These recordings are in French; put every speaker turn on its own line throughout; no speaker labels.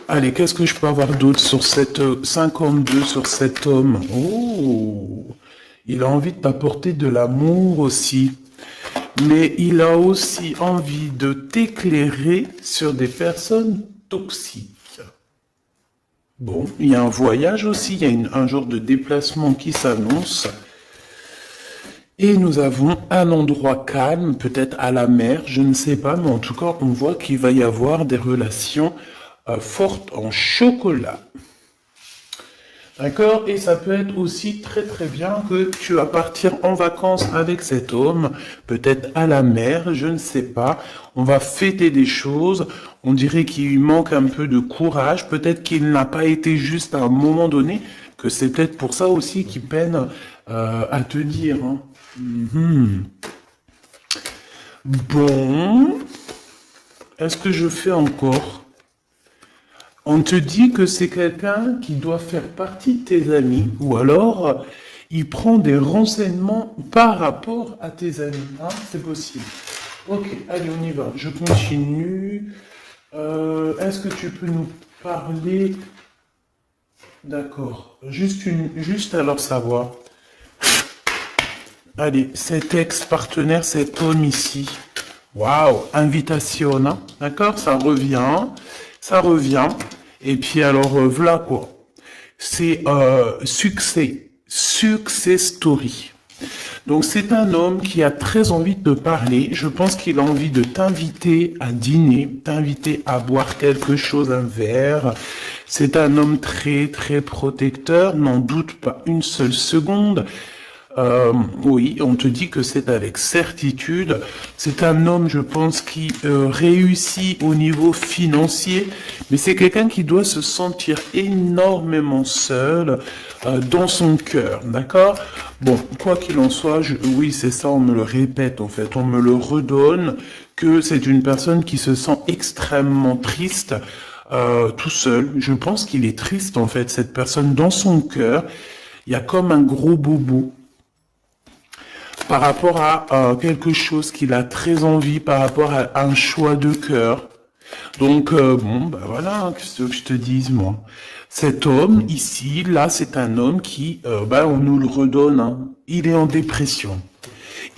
Allez, qu'est-ce que je peux avoir d'autre sur cette 52 sur cet homme? Oh, il a envie de t'apporter de l'amour aussi. Mais il a aussi envie de t'éclairer sur des personnes toxiques. Bon, il y a un voyage aussi, il y a un genre de déplacement qui s'annonce. Et nous avons un endroit calme, peut-être à la mer, je ne sais pas, mais en tout cas, on voit qu'il va y avoir des relations fortes en chocolat. D'accord? Et ça peut être aussi très très bien que tu vas partir en vacances avec cet homme, peut-être à la mer, je ne sais pas. On va fêter des choses, on dirait qu'il lui manque un peu de courage, peut-être qu'il n'a pas été juste à un moment donné, que c'est peut-être pour ça aussi qu'il peine à te dire. Hein. Mhm. Bon, est-ce que je fais encore? On te dit que c'est quelqu'un qui doit faire partie de tes amis, ou alors il prend des renseignements par rapport à tes amis. Hein, c'est possible. Ok, allez, on y va. Je continue. Est-ce que tu peux nous parler? D'accord. Juste alors savoir. Allez, cet ex-partenaire, cet homme ici. Waouh, invitation, hein. D'accord, ça revient. Ça revient. Et puis alors, voilà quoi. C'est succès. Success story. Donc c'est un homme qui a très envie de te parler. Je pense qu'il a envie de t'inviter à dîner, t'inviter à boire quelque chose, un verre. C'est un homme très très protecteur, n'en doute pas une seule seconde. Oui, on te dit que c'est avec certitude. C'est un homme, je pense, qui réussit au niveau financier, mais c'est quelqu'un qui doit se sentir énormément seul dans son cœur, d'accord? Bon, quoi qu'il en soit, oui, c'est ça, on me le répète en fait, on me le redonne, que c'est une personne qui se sent extrêmement triste. Tout seul, je pense qu'il est triste en fait, cette personne dans son cœur. Il y a comme un gros bobo par rapport à quelque chose qu'il a très envie, par rapport à un choix de cœur. Donc, bon, bah voilà, hein, qu'est-ce que je te dise, moi. Cet homme, ici, là, c'est un homme qui, bah, on nous le redonne, hein. Il est en dépression.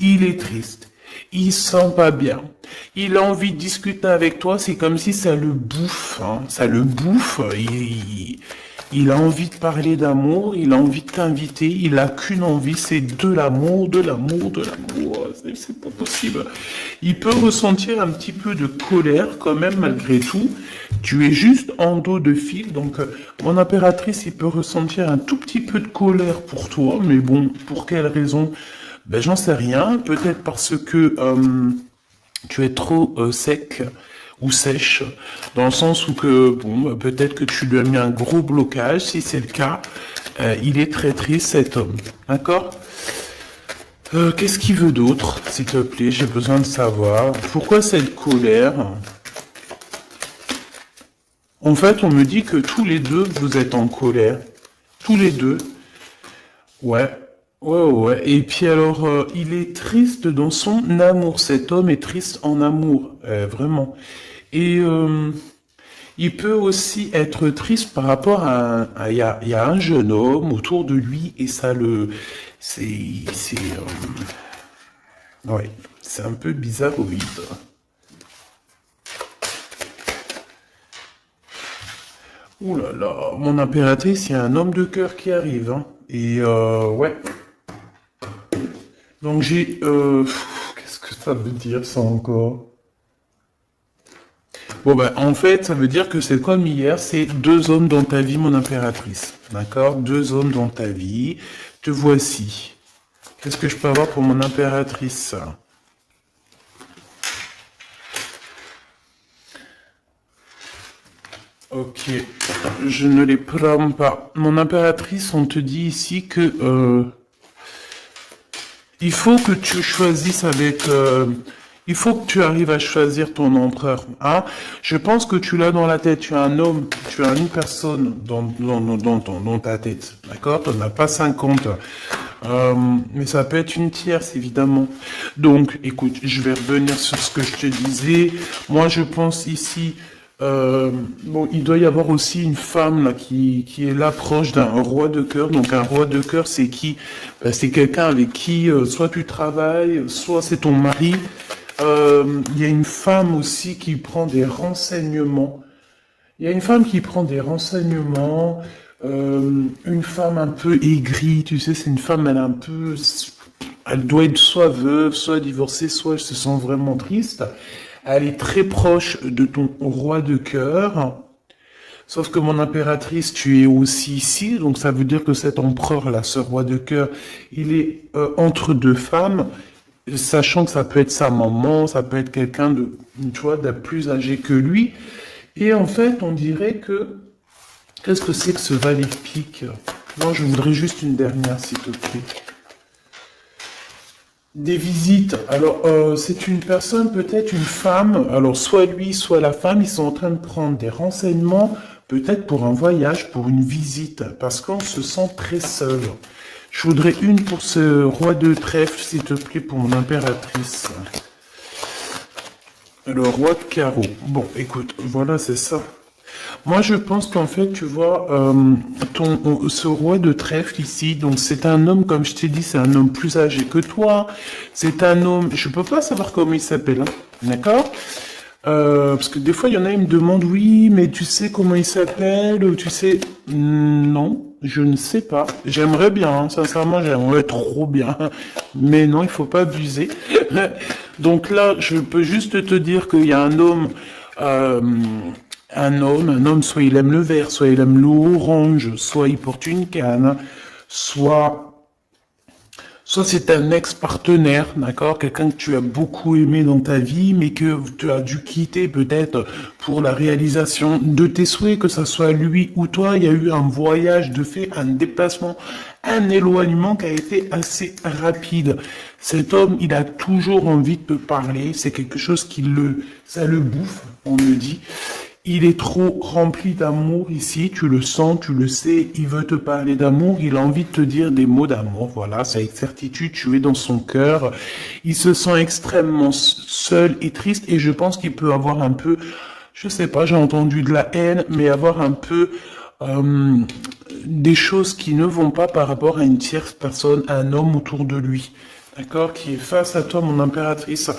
Il est triste. Il se sent pas bien. Il a envie de discuter avec toi, c'est comme si ça le bouffe, hein. Ça le bouffe. Il a envie de parler d'amour, il a envie de t'inviter, il a qu'une envie, c'est de l'amour, de l'amour, de l'amour. C'est pas possible. Il peut ressentir un petit peu de colère quand même malgré tout. Tu es juste en dos de fil, donc mon impératrice, il peut ressentir un tout petit peu de colère pour toi, mais bon, pour quelle raison? Ben j'en sais rien. Peut-être parce que tu es trop sec ou sèche, dans le sens où que, bon, peut-être que tu lui as mis un gros blocage, si c'est le cas, il est très triste cet homme, d'accord? Qu'est-ce qu'il veut d'autre, s'il te plaît, j'ai besoin de savoir. Pourquoi cette colère? En fait, on me dit que tous les deux, vous êtes en colère. Tous les deux. Ouais. Ouais. Et puis alors, il est triste dans son amour. Cet homme est triste en amour, vraiment. Et il peut aussi être triste par rapport il y a un jeune homme autour de lui et ça le, ouais, c'est un peu bizarroïde. Ouh là là, mon impératrice, il y a un homme de cœur qui arrive, hein. Et ouais. Donc qu'est-ce que ça veut dire ça encore? Bon ben en fait, ça veut dire que c'est comme hier, c'est deux hommes dans ta vie, mon impératrice. D'accord? Deux hommes dans ta vie. Te voici. Qu'est-ce que je peux avoir pour mon impératrice? Ok, je ne les prends pas. Mon impératrice, on te dit ici que il faut que tu choisisses avec... il faut que tu arrives à choisir ton empereur. Hein? Je pense que tu l'as dans la tête. Tu as un homme, tu as une personne dans ta tête. D'accord? Tu n'en as pas 50. Mais ça peut être une tierce, évidemment. Donc, écoute, je vais revenir sur ce que je te disais. Moi, je pense ici Bon, il doit y avoir aussi une femme là qui est là proche d'un roi de cœur. Donc un roi de cœur, c'est qui? C'est quelqu'un avec qui soit tu travailles, soit c'est ton mari. Il y a une femme aussi qui prend des renseignements. Il y a une femme qui prend des renseignements. Une femme un peu aigrie, tu sais, c'est une femme, elle est un peu, elle doit être soit veuve, soit divorcée, soit elle se sent vraiment triste. Elle est très proche de ton roi de cœur. Sauf que mon impératrice, tu es aussi ici, donc ça veut dire que cet empereur-là, ce roi de cœur, il est entre deux femmes, sachant que ça peut être sa maman, ça peut être quelqu'un de, tu vois, de plus âgé que lui. Et en fait, on dirait que, qu'est-ce que c'est que ce valet de pique? Non, je voudrais juste une dernière, s'il te plaît. Des visites. Alors, c'est une personne, peut-être une femme. Alors, soit lui, soit la femme, ils sont en train de prendre des renseignements, peut-être pour un voyage, pour une visite, parce qu'on se sent très seul. Je voudrais une pour ce roi de trèfle, s'il te plaît, pour mon impératrice. Le roi de carreau. Bon, écoute, voilà, c'est ça. Moi, je pense qu'en fait, tu vois, ce roi de trèfle ici, donc c'est un homme, comme je t'ai dit, c'est un homme plus âgé que toi. C'est un homme, je peux pas savoir comment il s'appelle, hein, d'accord? Parce que des fois, il y en a, ils me demandent, oui, mais tu sais comment il s'appelle, ou tu sais, non, je ne sais pas. J'aimerais bien, hein, sincèrement, j'aimerais trop bien, mais non, il faut pas abuser. Donc là, je peux juste te dire qu'il y a euh, un homme, soit il aime le vert, soit il aime l'orange, soit il porte une canne, soit c'est un ex-partenaire, d'accord? Quelqu'un que tu as beaucoup aimé dans ta vie, mais que tu as dû quitter peut-être pour la réalisation de tes souhaits, que ça soit lui ou toi. Il y a eu un voyage de fait, un déplacement, un éloignement qui a été assez rapide. Cet homme, il a toujours envie de te parler. C'est quelque chose ça le bouffe, on me dit. Il est trop rempli d'amour ici, tu le sens, tu le sais, il veut te parler d'amour, il a envie de te dire des mots d'amour, voilà, c'est avec certitude, tu es dans son cœur. Il se sent extrêmement seul et triste et je pense qu'il peut avoir un peu, je sais pas, j'ai entendu de la haine, mais avoir un peu euh, des choses qui ne vont pas par rapport à une tierce personne, à un homme autour de lui. D'accord, qui est face à toi, mon impératrice.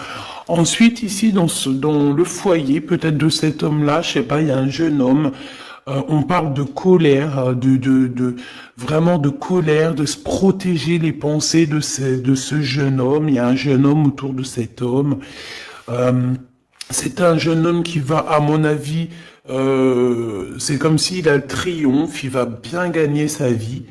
Ensuite, ici, dans le foyer, peut-être de cet homme-là, je sais pas, il y a un jeune homme. On parle de colère, vraiment de colère, de se protéger les pensées de ce jeune homme. Il y a un jeune homme autour de cet homme. Euh, c'est un jeune homme qui va, à mon avis, c'est comme s'il a le triomphe, il va bien gagner sa vie.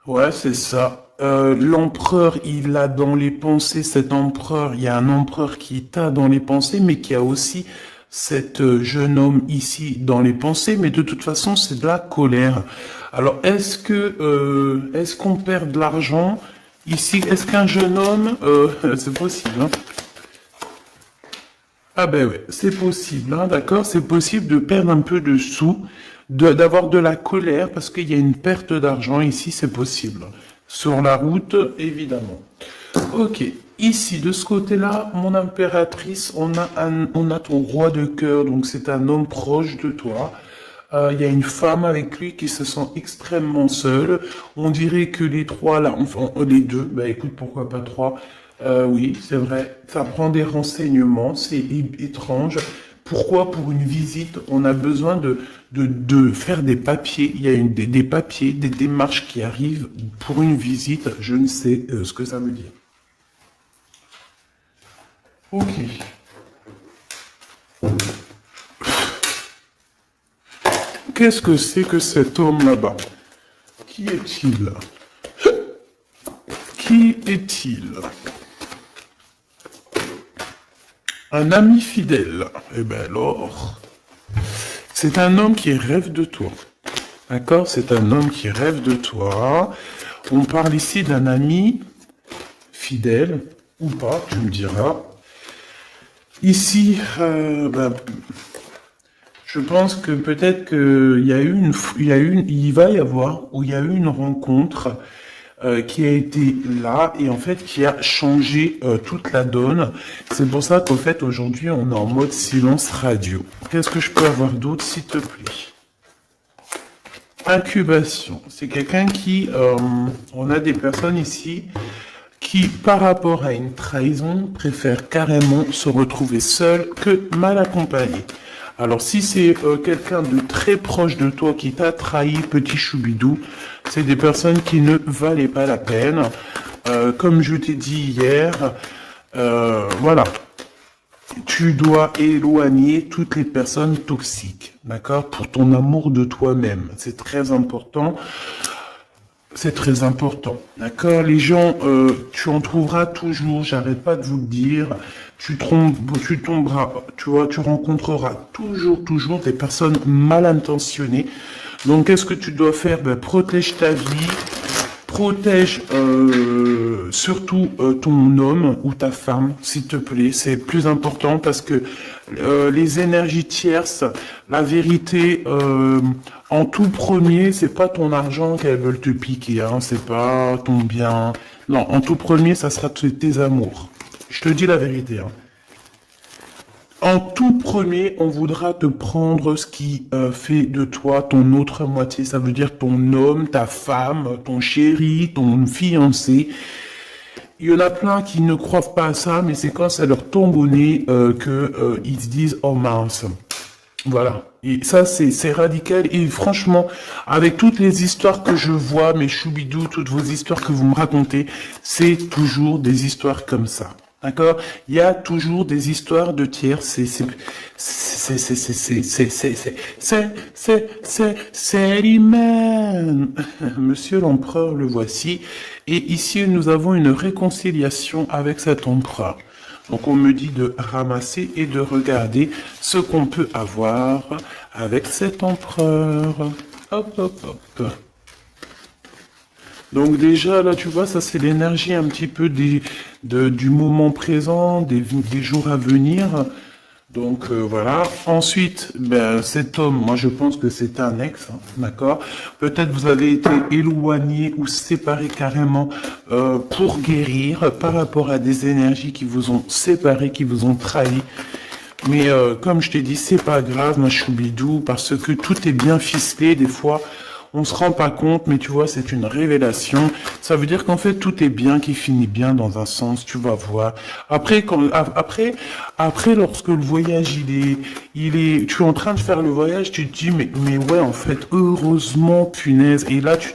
Ouais, c'est ça. L'empereur, il a dans les pensées, cet empereur, il y a un empereur qui t'a dans les pensées, mais qui a aussi cet jeune homme ici dans les pensées, mais de toute façon, c'est de la colère. Alors, est-ce qu'on perd de l'argent ici? Est-ce qu'un jeune homme, c'est possible, hein? Ah ben ouais, c'est possible, hein, d'accord? C'est possible de perdre un peu de sous, d'avoir de la colère, parce qu'il y a une perte d'argent ici, c'est possible. Sur la route, évidemment. Ok, ici, de ce côté-là, mon impératrice, on a ton roi de cœur, donc c'est un homme proche de toi. Il y a une femme avec lui qui se sent extrêmement seule. On dirait que les trois là, enfin les deux, bah écoute, pourquoi pas trois? Oui, c'est vrai. Ça prend des renseignements, c'est étrange. Pourquoi pour une visite, on a besoin de faire des papiers? Il y a des papiers, des démarches qui arrivent pour une visite. Je ne sais ce que ça veut dire. Ok. Qu'est-ce que c'est que cet homme là-bas? Qui est-il? Qui est-il? Un ami fidèle. Eh ben alors, c'est un homme qui rêve de toi. D'accord? C'est un homme qui rêve de toi. On parle ici d'un ami fidèle, ou pas, tu me diras. Ici, je pense que peut-être qu'il y a eu il va y avoir, ou il y a eu une rencontre qui a été là et en fait qui a changé toute la donne. C'est pour ça qu'en fait aujourd'hui on est en mode silence radio. Qu'est-ce que je peux avoir d'autre s'il te plaît? Incubation, c'est quelqu'un qui, on a des personnes ici qui, par rapport à une trahison, préfèrent carrément se retrouver seul que mal accompagné. Alors si c'est quelqu'un de très proche de toi qui t'a trahi, petit choubidou, c'est des personnes qui ne valaient pas la peine. Comme je t'ai dit hier, voilà. Tu dois éloigner toutes les personnes toxiques, d'accord? Pour ton amour de toi-même. C'est très important. C'est très important, d'accord? Les gens, tu en trouveras toujours, j'arrête pas de vous le dire, tu tomberas, tu vois, tu rencontreras toujours des personnes mal intentionnées. Donc, qu'est-ce que tu dois faire? Ben, protège ta vie, protège surtout ton homme ou ta femme, s'il te plaît. C'est plus important parce que les énergies tierces, la vérité, en tout premier, c'est pas ton argent qu'elles veulent te piquer, hein, c'est pas ton bien. Non, en tout premier, ça sera tes amours. Je te dis la vérité, hein. En tout premier, on voudra te prendre ce qui fait de toi ton autre moitié. Ça veut dire ton homme, ta femme, ton chéri, ton fiancé. Il y en a plein qui ne croient pas à ça, mais c'est quand ça leur tombe au nez que ils se disent « Oh mince ». Voilà. Et ça, c'est radical. Et franchement, avec toutes les histoires que je vois, mes choubidous, toutes vos histoires que vous me racontez, c'est toujours des histoires comme ça. D'accord? Il y a toujours des histoires de tiers. C'est l'humain. Monsieur l'empereur, le voici. Et ici, nous avons une réconciliation avec cet empereur. Donc on me dit de ramasser et de regarder ce qu'on peut avoir avec cet empereur. Hop, hop, hop. Donc déjà, là, tu vois, ça c'est l'énergie un petit peu du moment présent, des jours à venir. Donc voilà. Ensuite, ben, cet homme, moi je pense que c'est un ex, hein, d'accord? Peut-être vous avez été éloigné ou séparé carrément pour guérir par rapport à des énergies qui vous ont séparé, qui vous ont trahi. Mais comme je t'ai dit, c'est pas grave, ma choubidou, parce que tout est bien ficelé. Des fois, on se rend pas compte, mais tu vois, c'est une révélation. Ça veut dire qu'en fait, tout est bien, qui finit bien dans un sens, tu vas voir. Après, lorsque le voyage, tu es en train de faire le voyage, tu te dis, mais ouais, en fait, heureusement, punaise. Et là, tu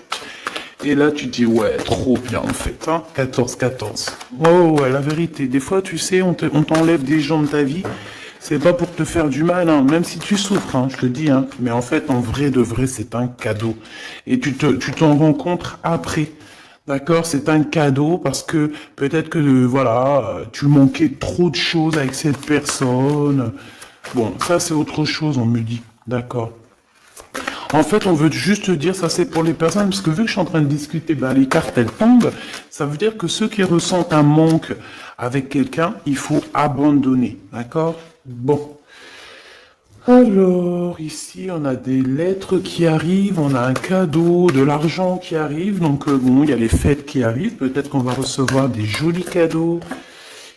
te dis, ouais, trop bien, en fait, hein. 14-14. Oh, ouais, la vérité. Des fois, tu sais, on t'enlève des gens de ta vie. C'est pas pour te faire du mal, hein, même si tu souffres, hein, je te dis, hein. Mais en fait, en vrai de vrai, c'est un cadeau. Et tu t'en rencontres après. D'accord? C'est un cadeau parce que peut-être que, voilà, tu manquais trop de choses avec cette personne. Bon, ça, c'est autre chose, on me dit. D'accord? En fait, on veut juste te dire, ça c'est pour les personnes, parce que vu que je suis en train de discuter, ben, les cartes elles tombent, ça veut dire que ceux qui ressentent un manque avec quelqu'un, il faut abandonner, d'accord? Bon. Alors, ici, on a des lettres qui arrivent, on a un cadeau, de l'argent qui arrive, donc bon, il y a les fêtes qui arrivent, peut-être qu'on va recevoir des jolis cadeaux.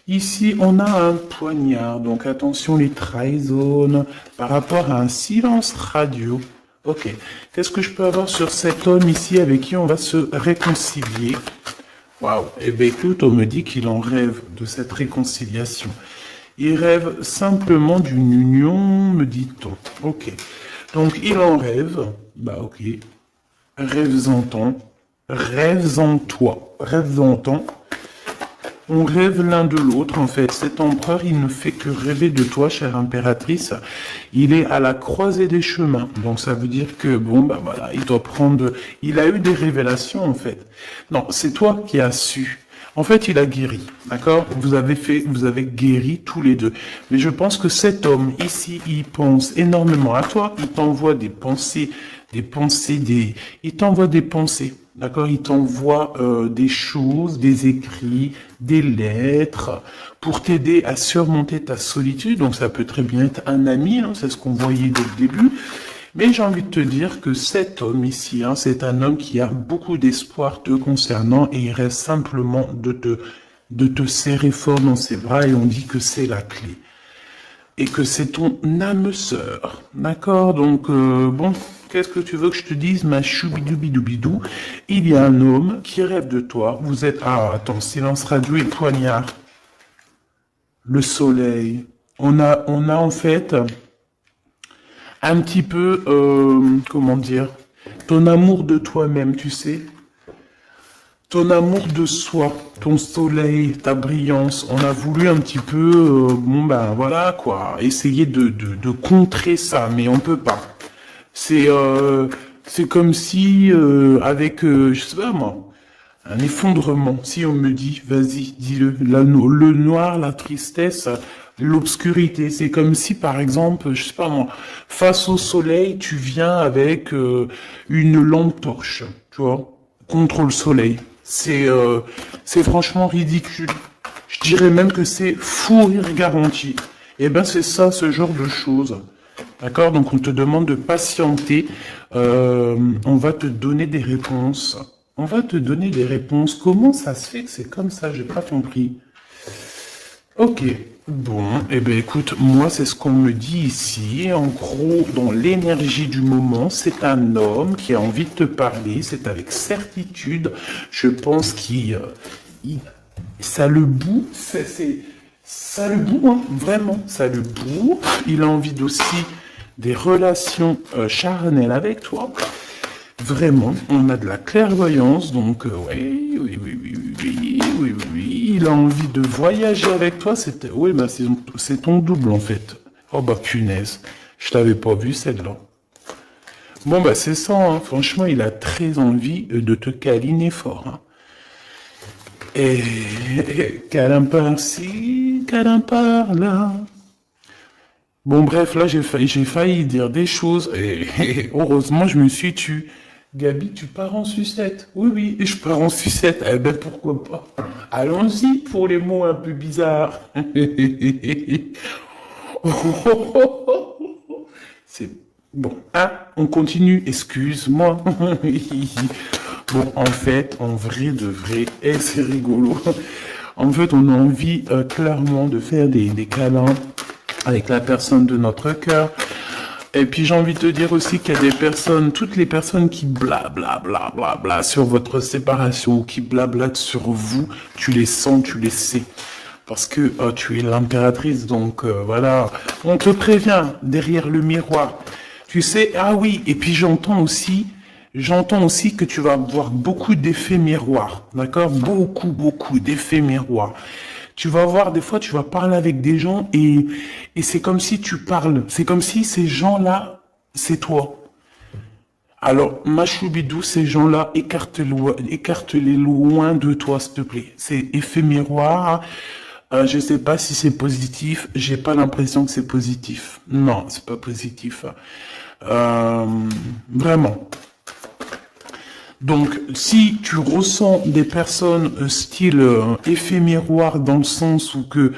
Ici, on a un poignard, donc attention les trahisons par rapport à un silence radio. Ok, qu'est-ce que je peux avoir sur cet homme ici avec qui on va se réconcilier? Waouh, eh bien écoute, on me dit qu'il en rêve de cette réconciliation. Il rêve simplement d'une union, me dit-on. Ok, donc il en rêve, bah ok, rêves-en-toi, rêves-en-toi. On rêve l'un de l'autre, en fait. Cet empereur, il ne fait que rêver de toi, chère impératrice. Il est à la croisée des chemins. Donc, ça veut dire que, bon, bah voilà, il a eu des révélations, en fait. Non, c'est toi qui as su. En fait, il a guéri, d'accord? Vous avez guéri tous les deux. Mais je pense que cet homme, ici, il pense énormément à toi. Il t'envoie des pensées, il t'envoie des pensées. D'accord, il t'envoie des choses, des écrits, des lettres pour t'aider à surmonter ta solitude. Donc ça peut très bien être un ami, hein, c'est ce qu'on voyait dès le début. Mais j'ai envie de te dire que cet homme ici, hein, c'est un homme qui a beaucoup d'espoir te concernant et il reste simplement de te serrer fort dans ses bras et on dit que c'est la clé. Et que c'est ton âme sœur. D'accord? Donc, bon, qu'est-ce que tu veux que je te dise, ma choubidoubidou? Il y a un homme qui rêve de toi. Vous êtes... Ah, attends, silence radio et poignard. Le soleil. On a en fait un petit peu, comment dire, ton amour de toi-même, tu sais. Ton amour de soi, ton soleil, ta brillance, on a voulu un petit peu, bon ben voilà quoi, essayer de contrer ça, mais on peut pas. C'est comme si avec, je sais pas moi, un effondrement. Si on me dit, vas-y, dis-le, le noir, la tristesse, l'obscurité, c'est comme si par exemple, je sais pas moi, face au soleil, tu viens avec une lampe torche, tu vois, contre le soleil. C'est franchement ridicule. Je dirais même que c'est fou rire garanti. Et ben c'est ça, ce genre de choses. D'accord? Donc on te demande de patienter. On va te donner des réponses. On va te donner des réponses. Comment ça se fait que c'est comme ça? J'ai pas compris. Ok. Bon, eh ben écoute, moi c'est ce qu'on me dit ici. En gros, dans l'énergie du moment, c'est un homme qui a envie de te parler. C'est avec certitude. Je pense ça le bout. Ça le bout, hein, vraiment, ça le bout. Il a envie aussi des relations charnelles avec toi. Vraiment, on a de la clairvoyance, donc oui, il a envie de voyager avec toi, oui, bah, c'est ton double en fait. Oh bah punaise, je t'avais pas vu celle-là. Bon bah c'est ça, hein. Franchement, il a très envie de te câliner fort. Hein. Et câlin par-ci, câlin par-là. Bon bref, là j'ai failli dire des choses et heureusement je me suis tué. Gabi, tu pars en sucette? Oui, je pars en sucette. Eh ben pourquoi pas? Allons-y pour les mots un peu bizarres. C'est bon. Ah, on continue. Excuse-moi. Bon, en fait, en vrai de vrai, et c'est rigolo. En fait, on a envie clairement de faire des câlins avec la personne de notre cœur. Et puis j'ai envie de te dire aussi qu'il y a des personnes, toutes les personnes qui bla sur votre séparation ou qui blablatent sur vous, tu les sens, tu les sais. Parce que tu es l'impératrice, donc voilà. On te prévient derrière le miroir. Tu sais, ah oui, et puis j'entends aussi que tu vas avoir beaucoup d'effets miroirs. D'accord? Beaucoup d'effets miroirs. Tu vas voir, des fois, tu vas parler avec des gens et c'est comme si tu parles. C'est comme si ces gens-là, c'est toi. Alors, ma choubidou, ces gens-là, écarte-les loin de toi, s'il te plaît. C'est effet miroir. Je sais pas si c'est positif. J'ai pas l'impression que c'est positif. Non, c'est pas positif. Vraiment. Donc, si tu ressens des personnes style effet miroir dans le sens où que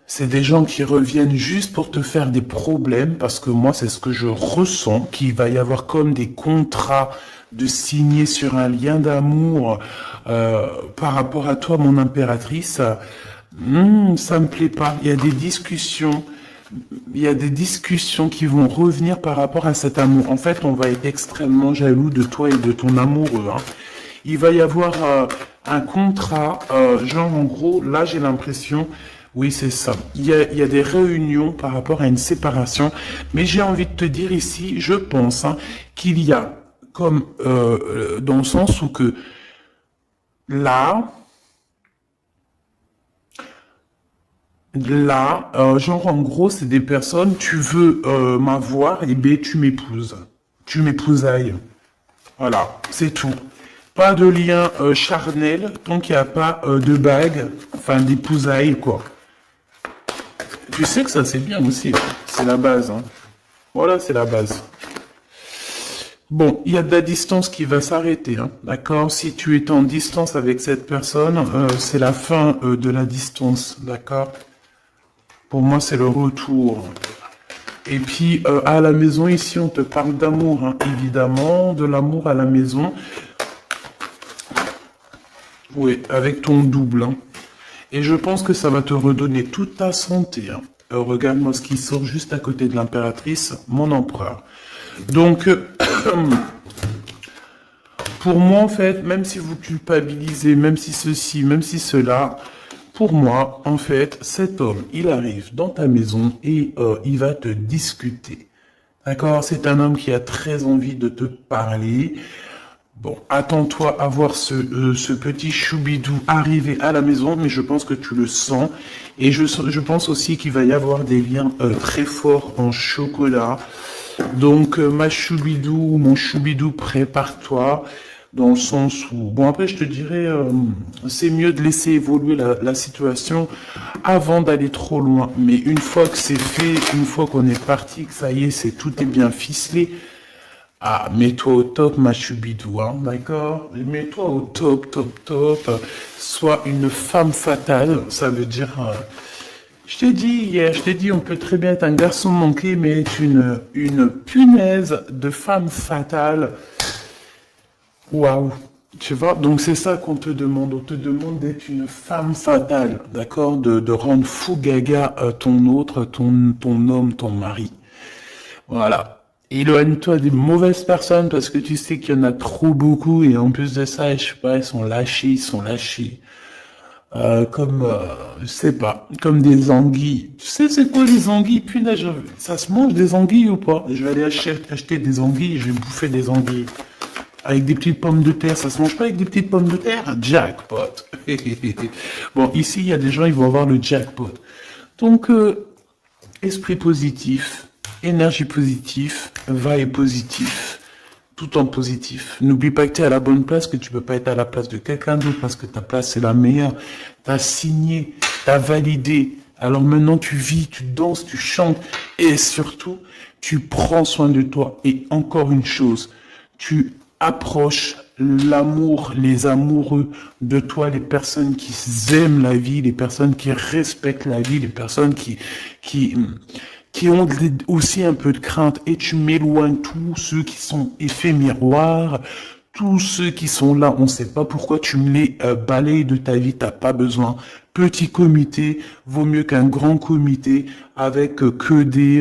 c'est des gens qui reviennent juste pour te faire des problèmes, parce que moi, c'est ce que je ressens, qu'il va y avoir comme des contrats de signer sur un lien d'amour par rapport à toi, mon impératrice, ça me plaît pas. Il y a des discussions. Il y a des discussions qui vont revenir par rapport à cet amour. En fait, on va être extrêmement jaloux de toi et de ton amoureux. Hein. Il va y avoir un contrat, genre en gros, là j'ai l'impression, oui c'est ça. Il y a des réunions par rapport à une séparation, mais j'ai envie de te dire ici, je pense hein, qu'il y a comme dans le sens où que là, genre en gros, c'est des personnes, tu veux m'avoir, et ben tu m'épouses. Tu m'épousailles. Voilà, c'est tout. Pas de lien charnel tant qu'il n'y a pas de bague, enfin d'épousailles, quoi. Tu sais que ça c'est bien aussi, c'est la base. Hein. Voilà, c'est la base. Bon, il y a de la distance qui va s'arrêter, hein, d'accord? Si tu es en distance avec cette personne, c'est la fin de la distance, d'accord? Pour moi, c'est le retour. Et puis, à la maison, ici, on te parle d'amour, hein, évidemment, de l'amour à la maison. Oui, avec ton double, hein. Et je pense que ça va te redonner toute ta santé, hein. Regarde-moi ce qui sort juste à côté de l'impératrice, mon empereur. Donc, pour moi, en fait, même si vous culpabilisez, même si ceci, même si cela, pour moi, en fait, cet homme, il arrive dans ta maison et il va te discuter. D'accord? C'est un homme qui a très envie de te parler. Bon, attends-toi à voir ce petit choubidou arriver à la maison, mais je pense que tu le sens. Et je pense aussi qu'il va y avoir des liens très forts en chocolat. Donc, ma choubidou, mon choubidou, prépare-toi. Dans le sens où, bon après je te dirais, c'est mieux de laisser évoluer la situation avant d'aller trop loin. Mais une fois que c'est fait, une fois qu'on est parti, que ça y est, tout est bien ficelé, ah, mets-toi au top, ma choubidou, hein, d'accord? Mets-toi au top, top, top. Sois une femme fatale, ça veut dire... je t'ai dit hier, je t'ai dit, on peut très bien être un garçon manqué, mais être une punaise de femme fatale. Waouh! Tu vois, donc c'est ça qu'on te demande. On te demande d'être une femme fatale, d'accord? De rendre fou gaga ton autre, ton homme, ton mari. Voilà. Éloigne-toi des mauvaises personnes parce que tu sais qu'il y en a trop beaucoup et en plus de ça, je sais pas, ils sont lâchés. Comme, je sais pas, comme des anguilles. Tu sais c'est quoi les anguilles? Punaise, ça se mange des anguilles ou pas? Je vais aller acheter des anguilles, je vais bouffer des anguilles. Avec des petites pommes de terre, ça se mange pas avec des petites pommes de terre? Jackpot. Bon, ici, il y a des gens, ils vont avoir le jackpot. Donc, esprit positif, énergie positive, vibe positif, tout en positif. N'oublie pas que tu es à la bonne place, que tu peux pas être à la place de quelqu'un d'autre parce que ta place c'est la meilleure. T'as signé, t'as validé. Alors maintenant tu vis, tu danses, tu chantes et surtout tu prends soin de toi. Et encore une chose, tu approches l'amour, les amoureux de toi, les personnes qui aiment la vie, les personnes qui respectent la vie, les personnes qui, qui ont aussi un peu de crainte et tu m'éloignes tous ceux qui sont effets miroirs, tous ceux qui sont là, on ne sait pas pourquoi tu me les balayes de ta vie, t'as pas besoin. Petit comité vaut mieux qu'un grand comité avec que des